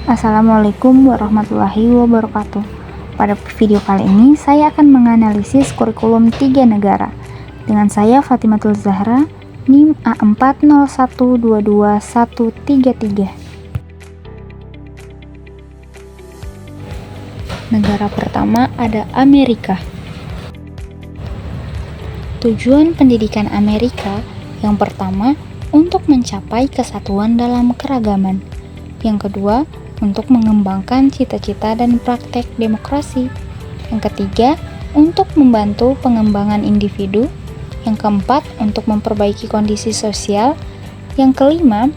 Assalamualaikum warahmatullahi wabarakatuh. Pada video kali ini saya akan menganalisis kurikulum 3 negara. Dengan saya Fatimatul Zahra, NIM A40122133. Negara pertama ada Amerika. Tujuan pendidikan Amerika yang pertama untuk mencapai kesatuan dalam keragaman. Yang kedua, untuk mengembangkan cita-cita dan praktek demokrasi. Yang ketiga, untuk membantu pengembangan individu. Yang keempat, untuk memperbaiki kondisi sosial. Yang kelima,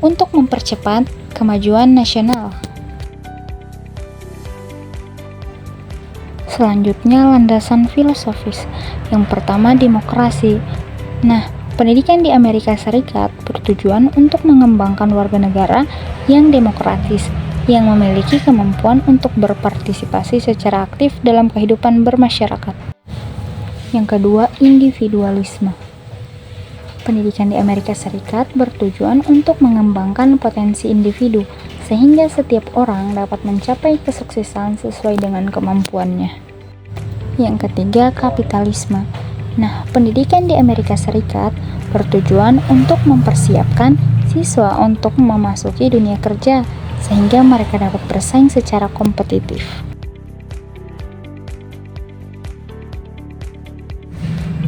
untuk mempercepat kemajuan nasional. Selanjutnya, landasan filosofis. Yang pertama, demokrasi. Pendidikan di Amerika Serikat bertujuan untuk mengembangkan warga negara yang demokratis, yang memiliki kemampuan untuk berpartisipasi secara aktif dalam kehidupan bermasyarakat. Yang kedua, individualisme. Pendidikan di Amerika Serikat bertujuan untuk mengembangkan potensi individu, sehingga setiap orang dapat mencapai kesuksesan sesuai dengan kemampuannya. Yang ketiga, kapitalisme. Pendidikan di Amerika Serikat bertujuan untuk mempersiapkan siswa untuk memasuki dunia kerja sehingga mereka dapat bersaing secara kompetitif.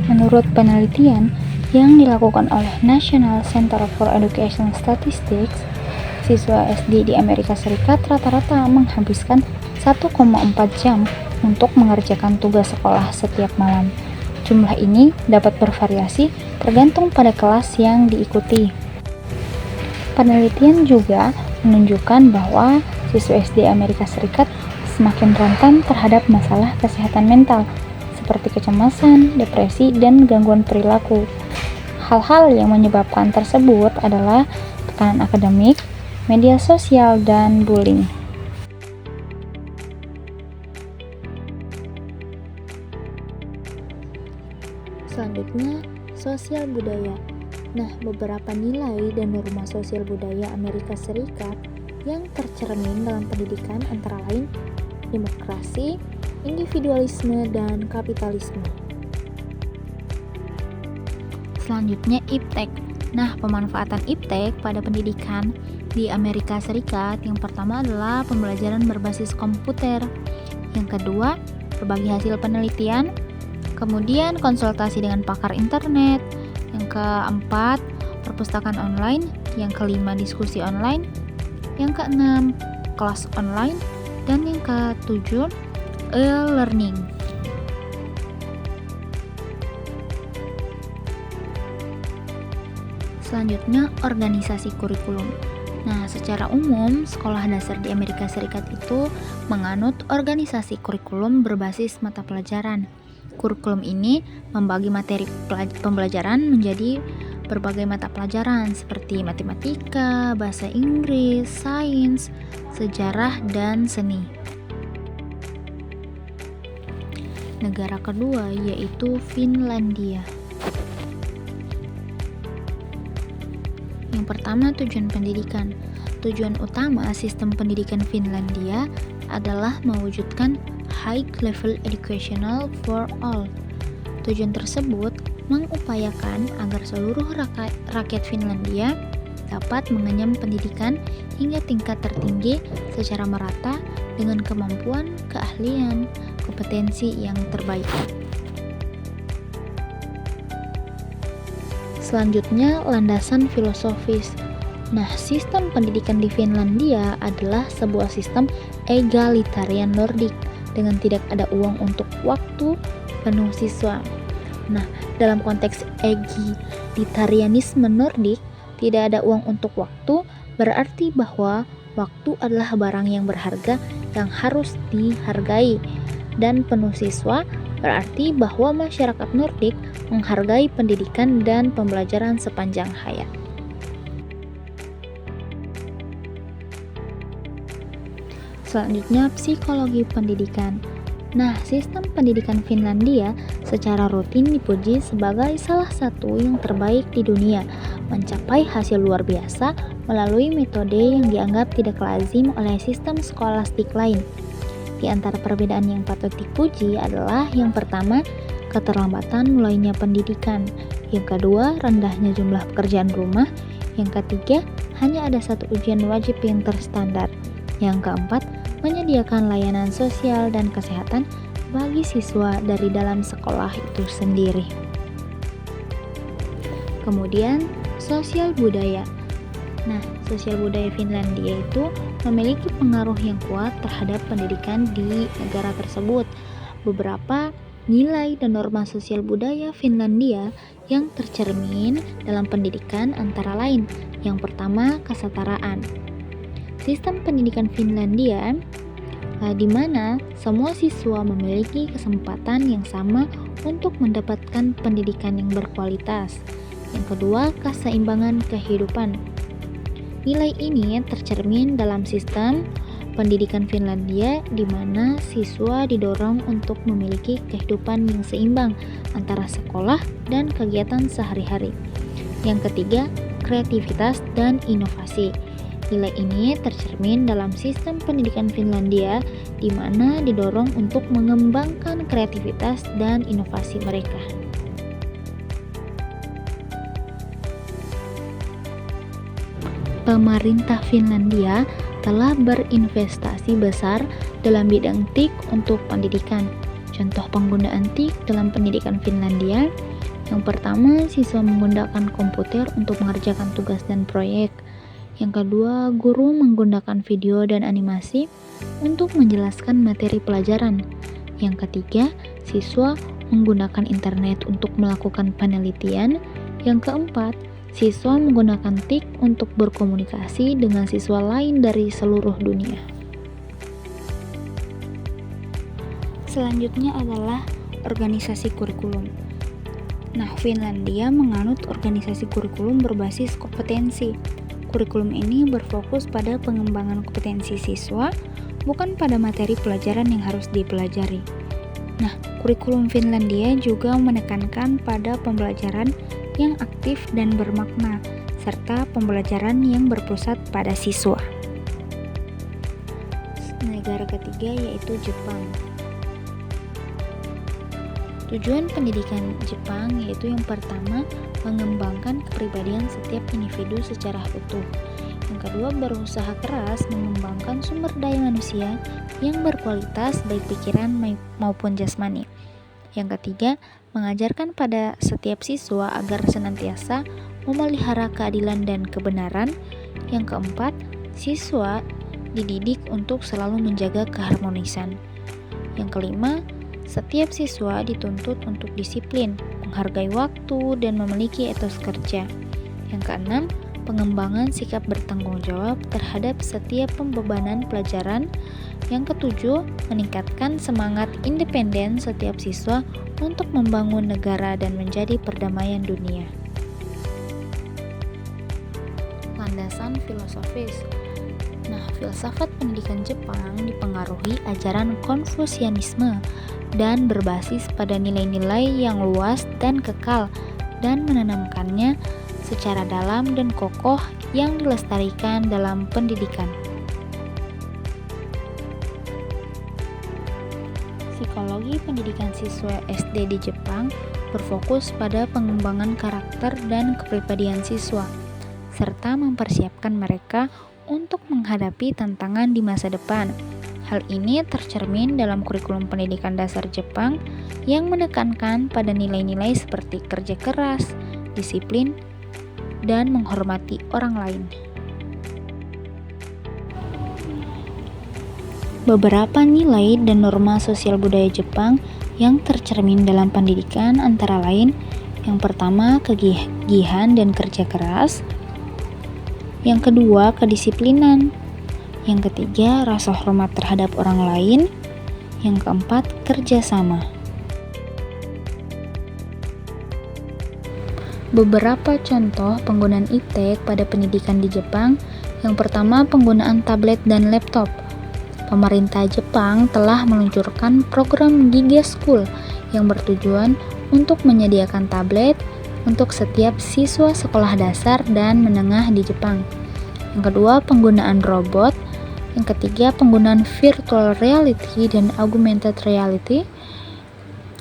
Menurut penelitian yang dilakukan oleh National Center for Education Statistics, siswa SD di Amerika Serikat rata-rata menghabiskan 1,4 jam untuk mengerjakan tugas sekolah setiap malam. Jumlah ini dapat bervariasi tergantung pada kelas yang diikuti. Penelitian juga menunjukkan bahwa siswa SD Amerika Serikat semakin rentan terhadap masalah kesehatan mental, seperti kecemasan, depresi, dan gangguan perilaku. Hal-hal yang menyebabkan tersebut adalah tekanan akademik, media sosial, dan bullying. Selanjutnya, sosial budaya. Beberapa nilai dan norma sosial budaya Amerika Serikat yang tercermin dalam pendidikan antara lain demokrasi, individualisme, dan kapitalisme. Selanjutnya, iptek. Pemanfaatan iptek pada pendidikan di Amerika Serikat yang pertama adalah pembelajaran berbasis komputer. Yang kedua, berbagi hasil penelitian. Kemudian konsultasi dengan pakar internet. Yang keempat, perpustakaan online. Yang kelima, diskusi online. Yang keenam, kelas online. Dan yang ketujuh, e-learning. Selanjutnya, organisasi kurikulum. Secara umum, sekolah dasar di Amerika Serikat itu menganut organisasi kurikulum berbasis mata pelajaran. Kurikulum ini membagi materi pembelajaran menjadi berbagai mata pelajaran seperti matematika, bahasa Inggris, sains, sejarah, dan seni. Negara kedua yaitu Finlandia. Yang pertama, tujuan pendidikan. Tujuan utama sistem pendidikan Finlandia adalah mewujudkan high level educational for all. Tujuan tersebut mengupayakan agar seluruh rakyat Finlandia dapat mengenyam pendidikan hingga tingkat tertinggi secara merata dengan kemampuan, keahlian, kompetensi yang terbaik. Selanjutnya, landasan filosofis. Sistem pendidikan di Finlandia adalah sebuah sistem egalitarian Nordik dengan tidak ada uang untuk waktu penuh siswa. Dalam konteks egalitarianisme Nordik, tidak ada uang untuk waktu berarti bahwa waktu adalah barang yang berharga yang harus dihargai, dan penuh siswa berarti bahwa masyarakat Nordik menghargai pendidikan dan pembelajaran sepanjang hayat. Selanjutnya, psikologi pendidikan. Sistem pendidikan Finlandia secara rutin dipuji sebagai salah satu yang terbaik di dunia, mencapai hasil luar biasa melalui metode yang dianggap tidak lazim oleh sistem skolastik lain. Di antara perbedaan yang patut dipuji adalah yang pertama, keterlambatan mulainya pendidikan. Yang kedua, rendahnya jumlah pekerjaan rumah. Yang ketiga, hanya ada satu ujian wajib yang terstandar. Yang keempat, menyediakan layanan sosial dan kesehatan bagi siswa dari dalam sekolah itu sendiri. Kemudian, sosial budaya. Nah, sosial budaya Finlandia itu memiliki pengaruh yang kuat terhadap pendidikan di negara tersebut. Beberapa nilai dan norma sosial budaya Finlandia yang tercermin dalam pendidikan antara lain. Yang pertama, kesetaraan. Sistem pendidikan Finlandia di mana semua siswa memiliki kesempatan yang sama untuk mendapatkan pendidikan yang berkualitas. Yang kedua, keseimbangan kehidupan. Nilai ini tercermin dalam sistem pendidikan Finlandia di mana siswa didorong untuk memiliki kehidupan yang seimbang antara sekolah dan kegiatan sehari-hari. Yang ketiga, kreativitas dan inovasi. Nilai ini tercermin dalam sistem pendidikan Finlandia di mana didorong untuk mengembangkan kreativitas dan inovasi mereka. Pemerintah Finlandia telah berinvestasi besar dalam bidang TIK untuk pendidikan. Contoh penggunaan TIK dalam pendidikan Finlandia: yang pertama, siswa menggunakan komputer untuk mengerjakan tugas dan proyek. Yang kedua, guru menggunakan video dan animasi untuk menjelaskan materi pelajaran. Yang ketiga, siswa menggunakan internet untuk melakukan penelitian. Yang keempat, siswa menggunakan TIK untuk berkomunikasi dengan siswa lain dari seluruh dunia. Selanjutnya adalah organisasi kurikulum. Nah, Finlandia menganut organisasi kurikulum berbasis kompetensi. Kurikulum ini berfokus pada pengembangan kompetensi siswa, bukan pada materi pelajaran yang harus dipelajari. Nah, kurikulum Finlandia juga menekankan pada pembelajaran yang aktif dan bermakna, serta pembelajaran yang berpusat pada siswa. Negara ketiga yaitu Jepang. Tujuan pendidikan Jepang yaitu yang pertama, mengembangkan kepribadian setiap individu secara utuh. Yang kedua, berusaha keras mengembangkan sumber daya manusia yang berkualitas baik pikiran maupun jasmani. Yang ketiga, mengajarkan pada setiap siswa agar senantiasa memelihara keadilan dan kebenaran. Yang keempat, siswa dididik untuk selalu menjaga keharmonisan. Yang kelima, setiap siswa dituntut untuk disiplin, menghargai waktu, dan memiliki etos kerja. Yang keenam, pengembangan sikap bertanggung jawab terhadap setiap pembebanan pelajaran. Yang ketujuh, meningkatkan semangat independen setiap siswa untuk membangun negara dan menjadi perdamaian dunia. Landasan filosofis. Nah, filsafat pendidikan Jepang dipengaruhi ajaran Konfusianisme dan berbasis pada nilai-nilai yang luas dan kekal, dan menanamkannya secara dalam dan kokoh yang dilestarikan dalam pendidikan. Psikologi pendidikan siswa SD di Jepang berfokus pada pengembangan karakter dan kepribadian siswa, serta mempersiapkan mereka untuk menghadapi tantangan di masa depan. Hal ini tercermin dalam kurikulum pendidikan dasar Jepang yang menekankan pada nilai-nilai seperti kerja keras, disiplin, dan menghormati orang lain. Beberapa nilai dan norma sosial budaya Jepang yang tercermin dalam pendidikan antara lain: yang pertama, kegigihan dan kerja keras. Yang kedua, kedisiplinan. Yang ketiga, rasa hormat terhadap orang lain. Yang keempat, kerjasama. Beberapa contoh penggunaan iptek pada pendidikan di Jepang. Yang pertama, penggunaan tablet dan laptop. Pemerintah Jepang telah meluncurkan program Giga School yang bertujuan untuk menyediakan tablet untuk setiap siswa sekolah dasar dan menengah di Jepang. Yang kedua, penggunaan robot. Yang ketiga, penggunaan virtual reality dan augmented reality.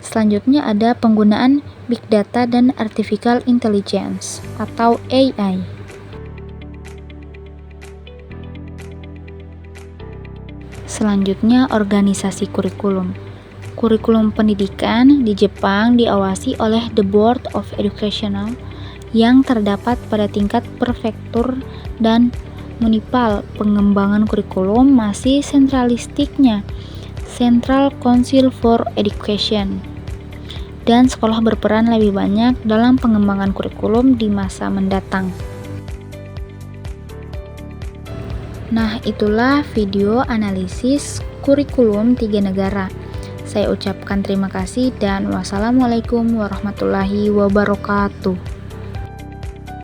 Selanjutnya ada penggunaan big data dan artificial intelligence atau AI. Selanjutnya, organisasi kurikulum. Kurikulum pendidikan di Jepang diawasi oleh The Board of Educational yang terdapat pada tingkat prefektur dan munipal. Pengembangan kurikulum masih sentralistiknya Central Council for Education, dan sekolah berperan lebih banyak dalam pengembangan kurikulum di masa mendatang. Nah, itulah video analisis kurikulum 3 negara. Saya ucapkan terima kasih dan wassalamualaikum warahmatullahi wabarakatuh.